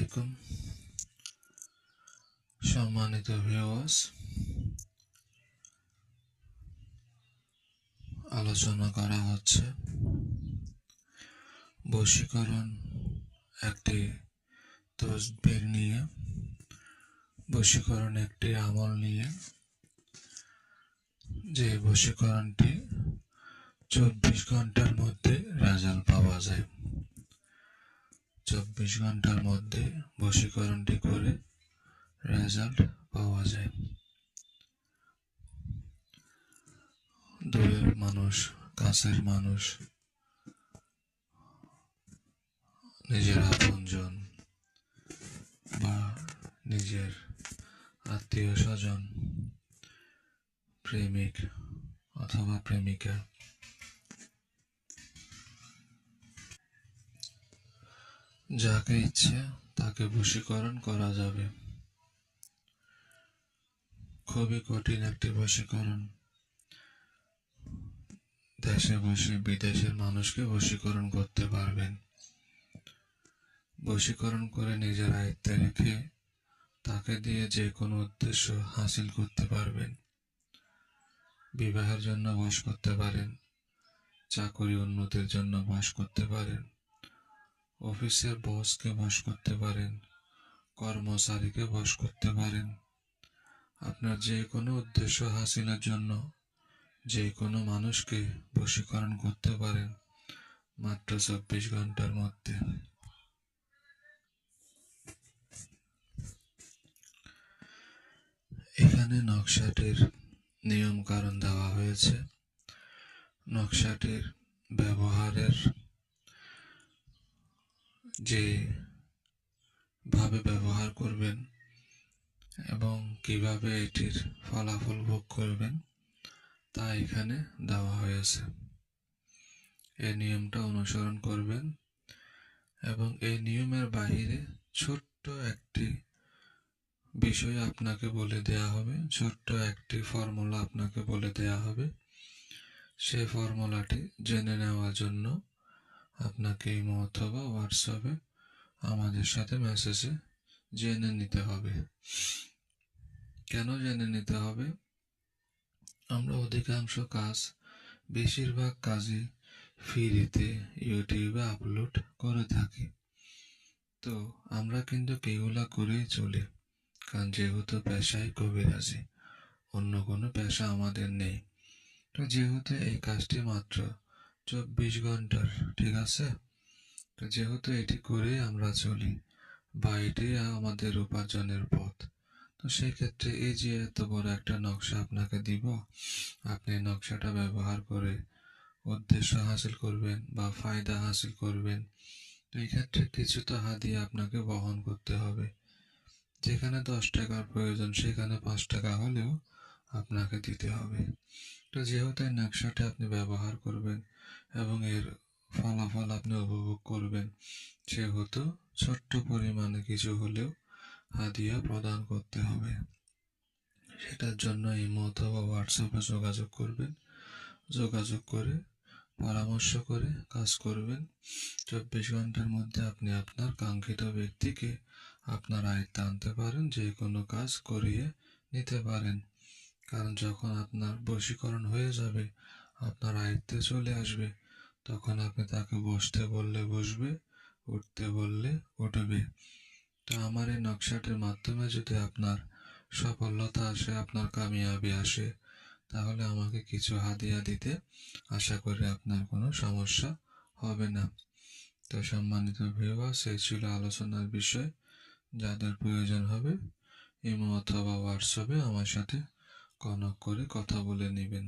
আলাইকুম সম্মানিত ভিউয়ার্স, আলোচনা করা হচ্ছে বশীকরণ একটি তসবির নিয়ে, বশীকরণ একটি আমল নিয়ে, যে বশীকরণটি 24 ঘন্টার মধ্যে রেজাল্ট পাওয়া যায়। 24 ঘন্টার মধ্যে বশীকরণটি করে রেজাল্ট পাওয়া যায়। দূরের মানুষ, কাছের মানুষ, নিজের আপনজন বা নিজের আত্মীয় স্বজন, প্রেমিক অথবা প্রেমিকা, যাকে ইচ্ছে তাকে বশীকরণ করা যাবে। খুবই কঠিন একটি বশীকরণ। দেশে বসে বিদেশের মানুষকে বশীকরণ করতে পারবেন। বশীকরণ করে নিজের আয়ত্তে রেখে তাকে দিয়ে যে কোনো উদ্দেশ্য হাসিল করতে পারবেন। বিবাহের জন্য বশ করতে পারেন, চাকরি উন্নতির জন্য বশ করতে পারেন, অফিসের বসকে বশ করতে পারেন, কর্মচারীকে বশ করতে পারেন। আপনার যে কোনো উদ্দেশ্য হাসিলের জন্য যে কোনো মানুষকে বশীকরণ করতে পারেন মাত্র 24 ঘন্টার মধ্যে। এখানে নকশাটির নিয়ম কারণ দেওয়া হয়েছে। নকশাটির ব্যবহারের যে ভাবে ব্যবহার করবেন এবং কিভাবে এটির ফলাফল ভোগ করবেন তা এখানে দেওয়া হয়েছে। এই নিয়মটা অনুসরণ করবেন এবং এই নিয়মের বাহিরে ছোট্ট একটি বিষয় আপনাকে বলে দেয়া হবে, ছোট্ট একটি ফর্মুলা আপনাকে বলে দেয়া হবে। সেই ফর্মুলাটি জেনে নেওয়ার জন্য আপনাকে ইমো অথবা হোয়াটসঅ্যাপে আমাদের সাথে মেসেজে জেনে নিতে হবে। কেন জেনে নিতে হবে? আমরা অধিকাংশ কাজ, বেশিরভাগ কাজই ফ্রিতে ইউটিউবে আপলোড করে থাকি। তো আমরা কিন্তু এগুলা করেই চলি, কারণ যেহেতু পেশায় কবিরাজি, অন্য কোনো পেশা আমাদের নেই। তো যেহেতু এই কাজটি মাত্র 24 ঘন্টার, ঠিক আছে, তো যেহেতু এটি করেই আমরা চলি বা এটি আমাদের উপার্জনের পথ, তো সেক্ষেত্রে এই যে এত বড় একটা নকশা আপনাকে দিব, আপনি নকশাটা ব্যবহার করে উদ্দেশ্য হাসিল করবেন বা ফায়দা হাসিল করবেন। তো এই ক্ষেত্রে কিছু তো হাদিয়া আপনাকে বহন করতে হবে। যেখানে 10 টাকার প্রয়োজন সেখানে 5 টাকা হলেও আপনাকে দিতে হবে। তো যেহেতু এই নকশাটা আপনি ব্যবহার করবেন এবং এর ফলাফল আপনি উপভোগ করবেন, সেহেতু ছোট্ট পরিমাণে কিছু হলেও হাদিয়া প্রদান করতে হবে। সেটার জন্য ইমো অথবা হোয়াটসঅ্যাপে যোগাযোগ করবেন। যোগাযোগ করে পরামর্শ করে কাজ করবেন। 24 ঘন্টার মধ্যে আপনি আপনার কাঙ্ক্ষিত ব্যক্তিকে আপনার আয়ত্তে আনতে পারেন, যে কোনো কাজ করিয়ে নিতে পারেন। কারণ যখন আপনার বশীকরণ হয়ে যাবে, আপনার আয়ত্তে চলে আসবে, তখন আপনি তাকে বসতে বললে বসবে, উঠতে বললে উঠবে। তো আমার এই নকশাটির মাধ্যমে যদি আপনার সফলতা আসে, আপনার কামিয়াবি আসে, তাহলে আমাকে কিছু হাদিয়া দিতে আশা করি আপনার কোনো সমস্যা হবে না। তো সম্মানিত ভিউয়ার্স, এই ছিল আলোচনার বিষয়। যাদের প্রয়োজন হবে ইমো অথবা হোয়াটসঅ্যাপে আমার সাথে কনক করে কথা বলে নেবেন।